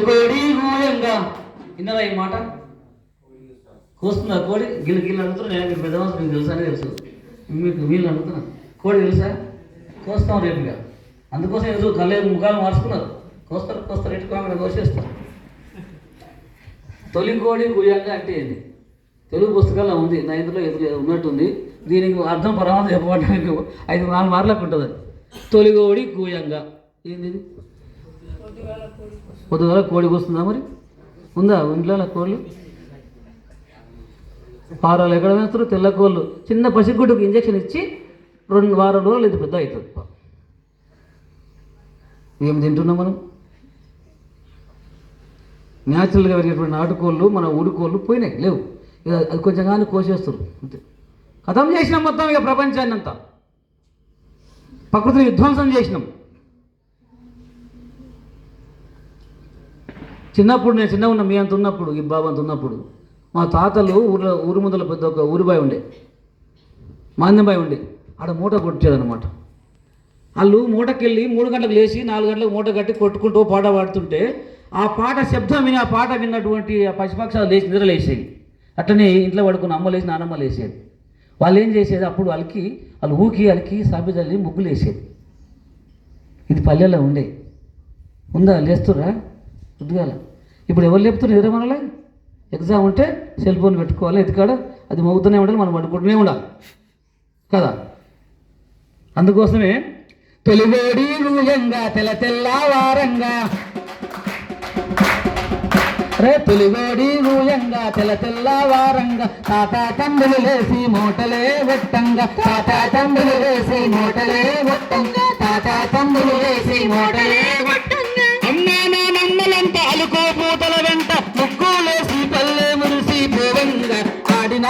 కోడి గూయంగా విన్నదా ఈ మాట? కోస్తున్నారు కోడి గిల్లు గిల్లు అడుగుతున్నారు. నేను మీరు పెద్ద మీకు తెలుసా అని తెలుసు, మీకు వీళ్ళు అడుగుతున్నాను. కోడి తెలుసా? కోస్తాం రేపుగా. అందుకోసం ఎదురు కళ్ళు ముఖాలు మార్చుకున్నారు. కోస్తారు ఎట్టుకోకుండా కోసేస్తారు. తొలి కోడి గుయ్యంగా అంటే ఏంది? తెలుగు పుస్తకాల్లో ఉంది, నా ఇందులో ఉన్నట్టుంది. దీనికి అర్థం పరమాత్మ చెప్పబడ్డానికి 5-4 మార్లకు ఉంటుంది. తొలి కోడి గుయ్యంగా ఏంది? పొద్దుగాల కోడి కూస్తుందా? మరి ఉందా ఇంట్లో కోళ్ళు? వారాలు ఎక్కడ వేస్తారు? తెల్ల కోళ్ళు చిన్న పసిగుడ్డుకు ఇంజక్షన్ ఇచ్చి 2 వారం రోజులు ఇది పెద్ద అవుతుంది. ఏం తింటున్నాం మనం? న్యాచురల్గా పెరిగేటువంటి నాటుకోళ్ళు మన ఊరుకోళ్ళు పోయినాయి, లేవు. అది కొంచెం కానీ కోసేస్తారు అంతే. కథం చేసినాం మొత్తం ఇక ప్రపంచాన్ని అంతా. ప్రకృతిని విధ్వంసం చేసినాం. చిన్నప్పుడు నేను చిన్నగా ఉన్న మీ అంత ఉన్నప్పుడు, ఈ బాబు అంత ఉన్నప్పుడు మా తాతలు ఊరు ముందల పెద్ద ఒక ఊరిబాయి ఉండే, మాంద్యంబాయి ఉండే. ఆడ మూట కొట్టేదన్నమాట. వాళ్ళు మూటకెళ్ళి 3 గంటలకు లేచి 4 గంటలకు మూట కట్టి కొట్టుకుంటూ పాట పాడుతుంటే ఆ పాట శబ్దం విని ఆ పాట విన్నటువంటి ఆ పశుపక్షాలు లేచి నిద్రలేసేవి. అట్లనే ఇంట్లో పడుకున్న అమ్మ లేచి నానమ్మ లేసేది. వాళ్ళు ఏం చేసేది? అప్పుడు వాళ్ళు ఊకి అలికి సాబిజల్లి ముగ్గులు వేసేది. ఇది పల్లెల్లో ఉండే. ఉందా? లేస్తురా పొద్దుగాల. ఇప్పుడు ఎవరు లేపుతున్నారు? నిద్ర మనలే. ఎగ్జామ్ ఉంటే సెల్ ఫోన్ పెట్టుకోవాలి, ఎత్తుకాడ అది మోగుతూనే ఉండాలి, మనం పడుకుంటూనే ఉండాలి కదా. అందుకోసమే తొలివేడి రూయంగా తెల్లవారంగా, తొలివేడి రూయంగా తెల్లవారంగా తాత తండ్రులు లేసి మూటలే వెట్టంగా, తాత తండ్రులు లేసి మూటలే వెట్టంగా, తాత తండ్రులు లేసి మూటలే వెట్టంగా. అమ్మా నాన్నలంతా అలుకో పూతల వెంట ముక్కులేసి పల్లె మురిసి పోవంగా ఆడిన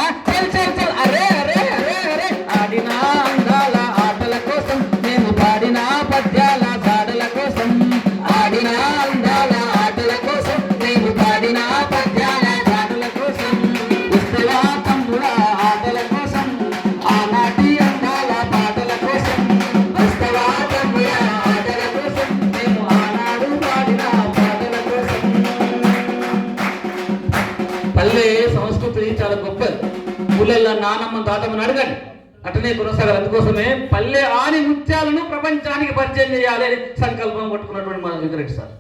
అరే అరే అరే అరే ఆడిన అందాల ఆటల కోసం, మేము పాడిన పద్యాల జాడల కోసం, ఆడిన అందాల ఆటల కోసం, మేము పాడిన పద్యాల జాడల కోసం, వస్తవా తమ్ముడా ఆటల కోసం, ఆనాటి అందాల పాటల కోసం, వస్తవా తమ్ముడా ఆటల కోసం, మేము ఆనాడు పాడిన పాటల కోసం. పల్లె సంస్కృతి చాలా గొప్పది. ఊళ్ళల్లో నానమ్మ తాతమ్మని అడగండి, అటనే కొనసాగాలి. అందుకోసమే పల్లె ఆని ముత్యాలను ప్రపంచానికి పరిచయం చేయాలి అని సంకల్పం పట్టుకున్నటువంటి మన వెంకరెడ్డి సార్.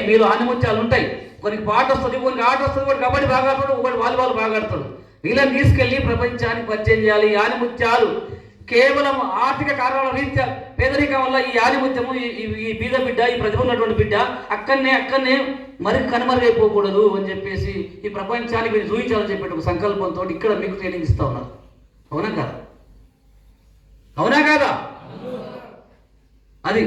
మీరు ఆనిముత్యాలు ఉంటాయి, కొన్ని పాట వస్తుంది, కొన్ని ఆట వస్తుంది, ఒకటి కబడ్డీ బాగా ఆడతాడు, ఒకటి వాలీబాల్ బాగా ఆడతాడు. వీళ్ళని తీసుకెళ్ళి ప్రపంచానికి పరిచయం చేయాలి. ఈ ఆనిముత్యాలు కేవలం ఆర్థిక కారణాల రీత్యా పేదరికం వల్ల ఈ ఆనిముత్యము ఈ బీద బిడ్డ, ఈ ప్రతిభ ఉన్నటువంటి బిడ్డ అక్కడనే మరి కనుమరుగైపోకూడదు అని చెప్పేసి ఈ ప్రపంచానికి మీరు చూపించాలని చెప్పేట ఒక సంకల్పంతో ఇక్కడ మీకు ట్రైనింగ్ ఇస్తా ఉన్నారు. అవునా కాదా? అవునా కాదా? అది